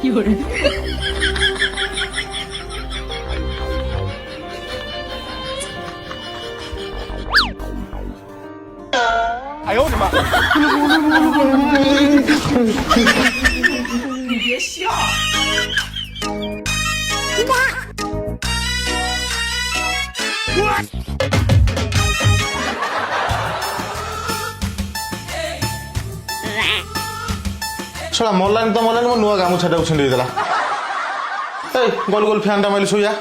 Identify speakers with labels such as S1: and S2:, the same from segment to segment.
S1: 有人。
S2: 哎呦我的妈！
S1: 你别笑。
S3: ଶଳା ମଲାନି ତ ମଲାନି ମୋ ନୂଆ ଗାମୁଛାଟାକୁ ଛିଣ୍ଡେଇ ଦେଲା। ଏଇ ଗୋଲ ଗୋଲ ଫ୍ୟାନ୍ଟା ମାଇଲି ଶୋଇଆ।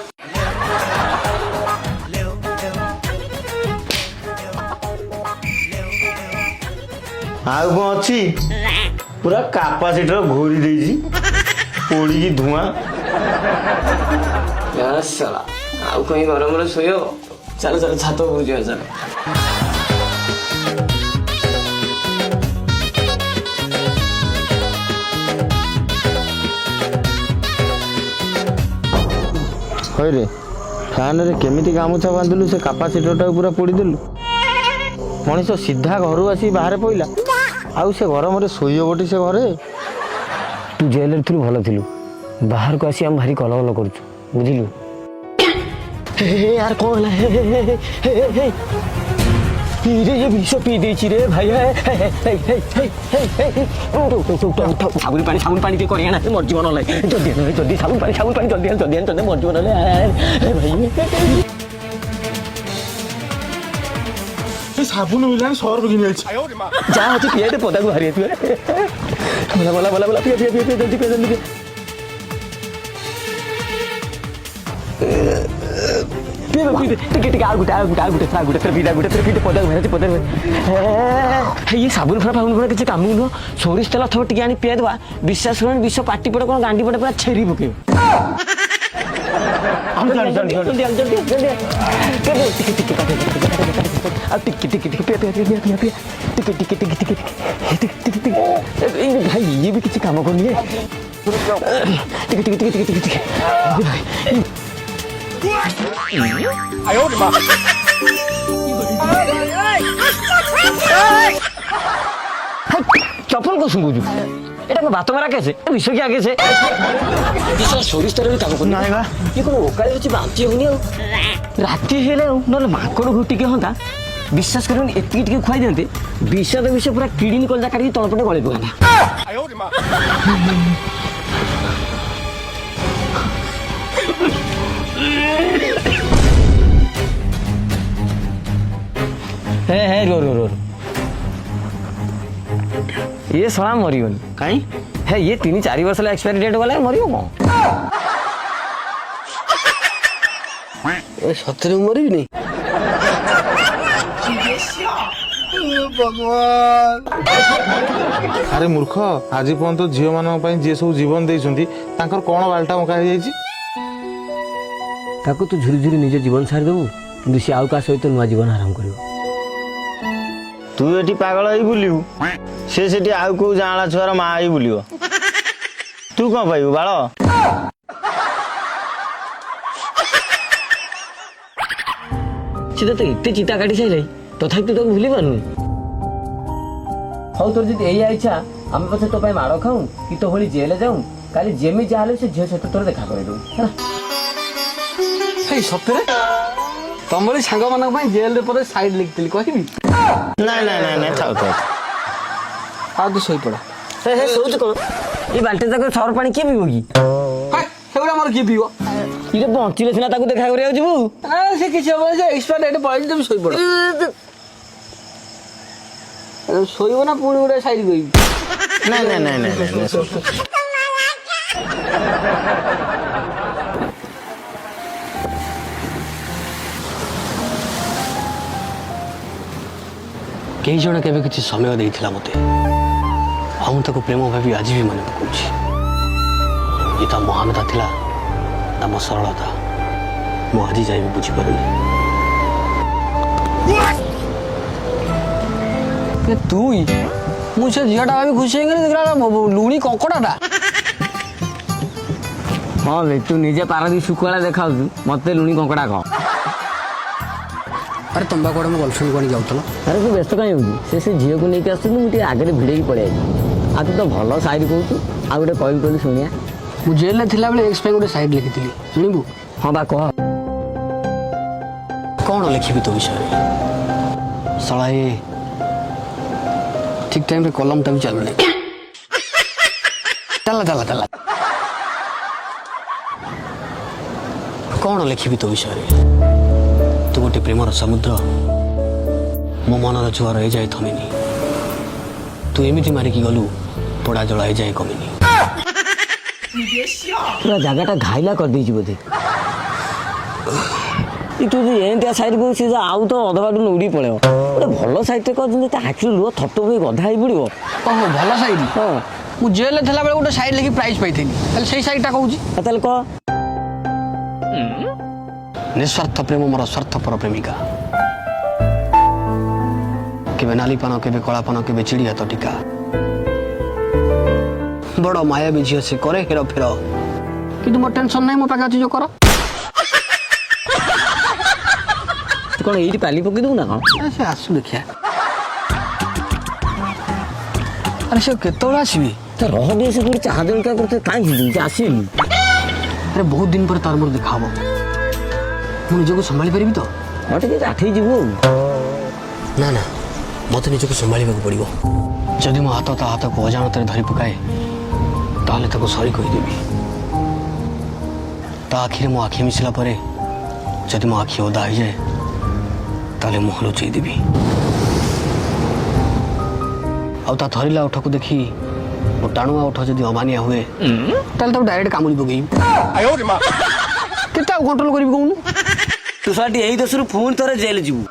S3: ଆଉ କଣ ଅଛି ପୁରା କାପାସିଟର ଘୋରି ଦେଇଛି ପୋଡ଼ିକି ଧୂଆଁ।
S4: ଶଳା ଆଉ କहीं ଗରମରେ ଶୋଇବ? ଚାଲ ଚାଲ ଛାତ ଉପରକୁ ଯିବା ଚାଲ।
S3: ହଇରେ ଫ୍ୟାନରେ କେମିତି ଗାମୁଛା ବାନ୍ଧିଲୁ ସେ କାପାସିଟରଟାକୁ ପୁରା ପୋଡ଼ିଦେଲୁ। ମଣିଷ ସିଧା ଘରୁ ଆସି ବାହାରେ ପଇଲା ଆଉ ସେ ଗରମରେ ଶୋଇବ ଗୋଟି ସେ ଘରେ।
S4: ତୁ ଜେଲରେ ଥିଲୁ ଭଲ ଥିଲୁ, ବାହାରକୁ ଆସି ଆମେ ଭାରି କଲବଲ କରୁଛୁ ବୁଝିଲୁ। यार कौन है ये विष पी देची रे भाई। साबुन पानी के करिया ना मर जीवन ले जल्दी जल्दी साबुन पानी जल्दी जल्दी मर जीवन ले भाई।
S3: साबुन मिलानी 100 रुपये किने
S4: जा आज पिए पदा को बाहरी बोला बोला बोला पिए जल्दी जल्दी ये साबुन फाबुन किसी काम नुह सोरिष तेल थोड़ा टे आनी पिए दवा विश्वास कर विष पाटी पटे कौन गांडी पटे पूरा छेरी पके भाई ये भी किसी काम करनी है।
S2: 哎呦我的妈
S4: चप्पल को सुंगुजु এটা কো বাত মারা কেছে বিষ কি আগেছে বিষ সরিষ তেল কাম করনি না বা কি কোন ওকালে হচ্ছে বান্তি হউনি আর রাতি হেলে নলে মাকড় ঘুটিকে হন্তা বিশ্বাস করুন এতিকি টিকে খুয়াই দেন্তে বিষ পুরা কিডনি কলজা কাটি তলপটে গলে পকানা।
S2: 哎呦我的妈
S4: हे रो रो रो ये सड़ा मरीबन कहीं है ये 3-4 वर्ष एक्सपायरी डेट वाला मरियो कौन सतरे मरी नहीं
S3: भगवान अरे मूर्ख आज पर्यंत झील मान जी सब जीवन देती कौन बाल्टा मका हो
S4: ताको तू झुरी झुरी निज जीवन सारी देबू कि सी आउ का सहित नुआ जीवन आराम कर
S3: तू ये पागल ही बुलू सी आउ कौ जाँला छुआर माँ ही बुल तू कौन पाइबू बाल
S4: सी तो इतने चिता काटी सारे तथा तू भूल पारनु हाँ तोर जी यही इच्छा आम पचे तो माड़ खाऊ कि तो भली जेल जाऊँ काली जेमी जहाँ से झील सहित तोर देखा कर सତରେ ତମରି ସାଙ୍ଗମାନଙ୍କ ପାଇଁ ଜେଲରେ ପରେ ସାଇଡ୍ ଲେଖିଥିଲି କହିବି
S3: ନାଇଁ ନାଇଁ ନାଇଁ ନାଇଁ ଥାଉ ଥାଉ
S4: ଆଉ ତୁ ଶୋଇପଡ଼ ହେ ହେ ଶୋଉଛୁ କ'ଣ ଏ ବାଲ୍ଟି ଯାକ ସର ପାଣି କିଏ ପିଇବ କି ସେଗୁଡ଼ା ଆମର କିଏ ପିଇବ ଇଏ ବଞ୍ଚିଲେ ସିନା ତାକୁ ଦେଖା କରିବାକୁ ଯିବୁ ସେ କିଛି ହବ ସେ ଏକ୍ସପାୟାର ଡେଟ୍ ପଳେଇଛି ତମେ ଶୋଇପଡ଼ ଶୋଇବ ନା ପୁଣି ଗୋଟେ ସାଇଡ୍ କହିବି
S3: ନାଇଁ ନାଇଁ ନାଇଁ ନାଇଁ ନାଇଁ
S4: कई जन के किसी समय देता मत आको प्रेम भावी आज भी मन पकाऊँ ये ता महानता थिला ता मो सरलता मु आज जाए भी बुझीपारूनी तू मुझे झीटा भी खुशी देखला लुणी कंकड़ाटा हाँ ବେ तू निजे पारदी शुक्ला देखाऊ मते लुणी कंकड़ा कह
S5: अरे तुम्बा कोड़े मो गर्लफ्रेंड को जाऊल
S4: अरे तू व्यस्त कहीं होगी से झील को लेकिन आसुनी मुझे आगे भिड़े पड़े आ तू तो भल शायरी कहू आ गोटे कहली कहली शुणिया
S5: मु जेल में थिला बेले एक्स पे गोटे साइड लिखी शुणबू
S4: हाँ बा कह
S5: कौन लिखी तो विषय साला ये ठीक टाइम रे कलम टा भी चलू नहीं चला चला चला कौन लिखी तो विषय तू गोटे प्रेमर समुद्र मो मनर जुआर हो जाए थमिनी तू एमती मारिकी गलु पोड़ा जला हो जाए कमिनी
S1: 你别笑。
S4: पूरा जगह घाइला कर दी बोधे तू एमती साइड कहू आउ तो अधबाट उड़ी पड़े गोटे भल साइड कर आखिर लुह थप हो गधा हो पड़ो
S5: ओहो भल साइड
S4: हाँ
S5: मु जेल में थिला बेले गोटे साइड लिखी प्राइज पाई ताले सही साइडटा कहूँ
S4: ताल कह
S5: निस्वार्थ प्रेम मोर स्वार्थपर प्रेमिका केबे नालीपान केबे कलापान केबे चिड़िया तो टीका बड़ माया भी झील से करे हेर फेर कि मोर टेंशन नहीं मो पाखे अच्छी जो कर
S4: कौन ये पाली पकई दू ना कौन
S5: से आसु देखिया अरे से केतोला आसीबी
S4: तो रह दे से पूरी चाह देन क्या करते काई हिल आसीबी
S5: अरे बहुत दिन पर तार मोर देखा हबो मु निजको संभाली परिबी तो
S4: हाँ टे आठे जीवो
S5: ना ना मत निजको संभाली पड़ो जदि मो हाथ ता हाथ को अजाणत धरी पकाए ताले ताको सॉरी कहीदेवी ता आखिरे मो आखि मिसला परे जदि मो आखि ओदा हो जाए ताले मुह लुचई देवी आ ता थरिला ओठ को देखी वो टाणुआ ओठ जदि अमानिया हुए ताले तो डायरेक्ट कामुली पगई
S2: 哎呦我的妈！
S5: केते कंट्रोल करिबी कहूनु
S4: तू साटी यही दसरु फोन तोरे जेल जीवु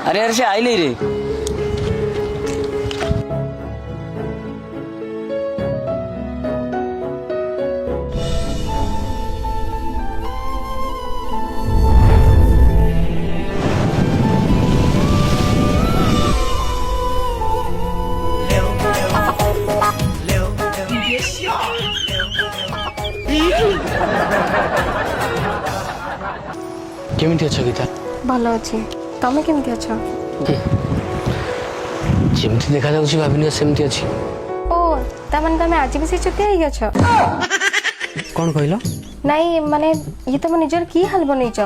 S4: अरे अरे से आइले रे
S5: केमिति अच्छा गीता
S6: भल अच्छे तमें केमती अछ
S5: जेमिति देखा जाउछि भाबिनी सेमिति अछि
S6: ओ तमन तमें आज भी से चुतिया ही अछ
S5: कोन कहलो
S6: नहीं माने ये तुम निजर की हाल बनैछ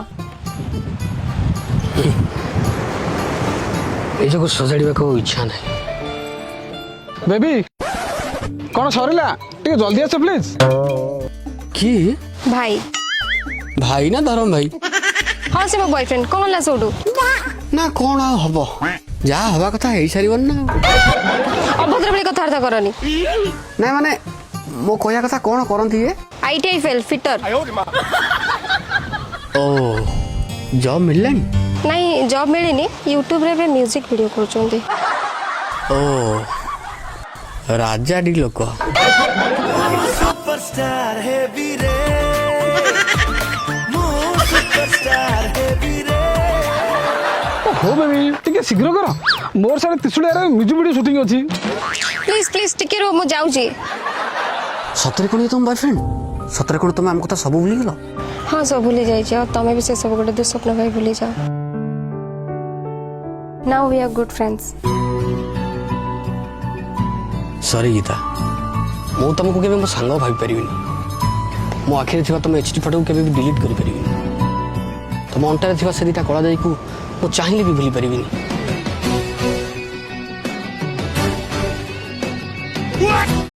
S5: ए जो सजाड़िबा को इच्छा नहीं
S7: बेबी कौन सरिला टिके जल्दी आस प्लीज
S5: की
S6: भाई
S5: भाई ना धरम भाई
S6: हाँ से मो बॉयफ्रेंड कौन ला सोडू
S5: ना कौन आ हबो जा हवा कथा हेई सारिबन ना
S6: अभद्र बड़ी कथार्थ करनी
S5: ना माने मो कहया कथा कौन करंती ये
S6: आईटीआई फेल फिटर
S2: 哎呦我的妈！
S5: ओ जॉब मिललन
S6: नहीं जॉब मिलनी यूट्यूब रे म्यूजिक वीडियो करछोंती
S5: ओ राजा डी लोक
S7: हो बेबी टिके शीघ्र कर मोर सारे त्रिशूलिया रे म्यूजिक वीडियो शूटिंग अछि
S6: प्लीज प्लीज टिके रो मु जाउजी
S5: सतरे कोन तुम बॉयफ्रेंड सतरे कोन तुम हमको तो सब भूली गेलो
S6: हाँ सब भूली जाइए और तमें भी से सब गोटे दुस्वप्न भाई भूली जाओ now we are good friends
S5: sorry Geeta मु तुमको केबे मो सांग भाई परिबिनी मो आखिरे थिबा तुम एचडी फोटो केबे भी डिलीट करि परिबिनी तुम अंटारे थिबा से दीटा कला जाई को मो चाहिए भी भूली परिबिनी